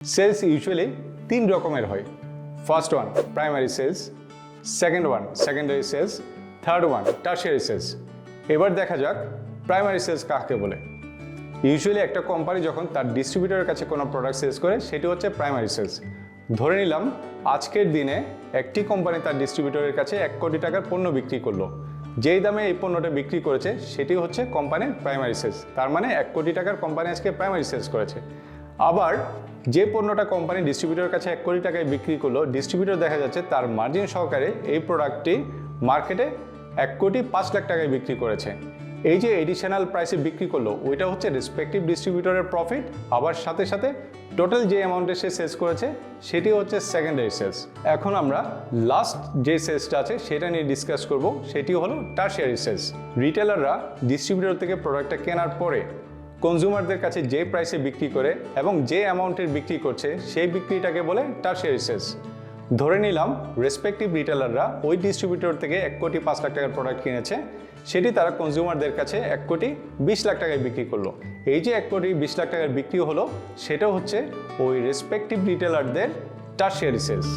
Sales usually তিন রকমের হয়। First one primary cells, second one secondary cells, third one tertiary cells. এবার দেখা যাক প্রাইমারি সেলস কাকে বলে। ইউজুয়ালি একটা কোম্পানি যখন তার ডিস্ট্রিবিউটরের কাছে কোনো প্রোডাক্ট সেলস করে সেটি হচ্ছে প্রাইমারি সেলস। ধরে নিলাম আজকের দিনে একটি কোম্পানি তার ডিস্ট্রিবিউটরের কাছে 1 কোটি টাকার পণ্য বিক্রি করলো। যেই দামে এই পণ্যটা বিক্রি করেছে সেটি হচ্ছে কোম্পানির প্রাইমারি সেলস। তার মানে 1 কোটি টাকার কোম্পানি আজকে প্রাইমারি সেলস করেছে। আবার যে পণ্যটা কোম্পানি ডিস্ট্রিবিউটরের কাছে 1 কোটি টাকায় বিক্রি করলো, ডিস্ট্রিবিউটর দেখা যাচ্ছে তার মার্জিন সহকারে এই প্রোডাক্টটি মার্কেটে 1 কোটি 5 লাখ টাকায় বিক্রি করেছে। এই যে এডিশনাল প্রাইসে বিক্রি করলো ওইটা হচ্ছে রেসপেক্টিভ ডিস্ট্রিবিউটরের প্রফিট, আবার সাথে সাথে টোটাল যে অ্যামাউন্টে সে সেলস করেছে সেটি হচ্ছে সেকেন্ডারি সেলস। এখন আমরা লাস্ট যে সেলসটা আছে সেটা নিয়ে ডিসকাস করব, সেটি হলো টারশিয়ারি সেলস। রিটেলাররা ডিস্ট্রিবিউটর থেকে প্রোডাক্টটা কেনার পরে কনজিউমারদের কাছে যে প্রাইসে বিক্রি করে এবং যে অ্যামাউন্টের বিক্রি করছে সেই বিক্রিটাকে বলে টারশিয়ারি সেলস। ধরে নিলাম রেসপেক্টিভ রিটেলাররা ওই ডিস্ট্রিবিউটর থেকে 1 কোটি 5 লাখ টাকার প্রোডাক্ট কিনেছে, সেটি তারা কনজিউমারদের কাছে 1 কোটি 20 লাখ টাকায় বিক্রি করলো। এই যে 1 কোটি 20 লাখ টাকার বিক্রি হলো সেটা হচ্ছে ওই রেসপেক্টিভ রিটেলারদের টারশিয়ারি সেলস।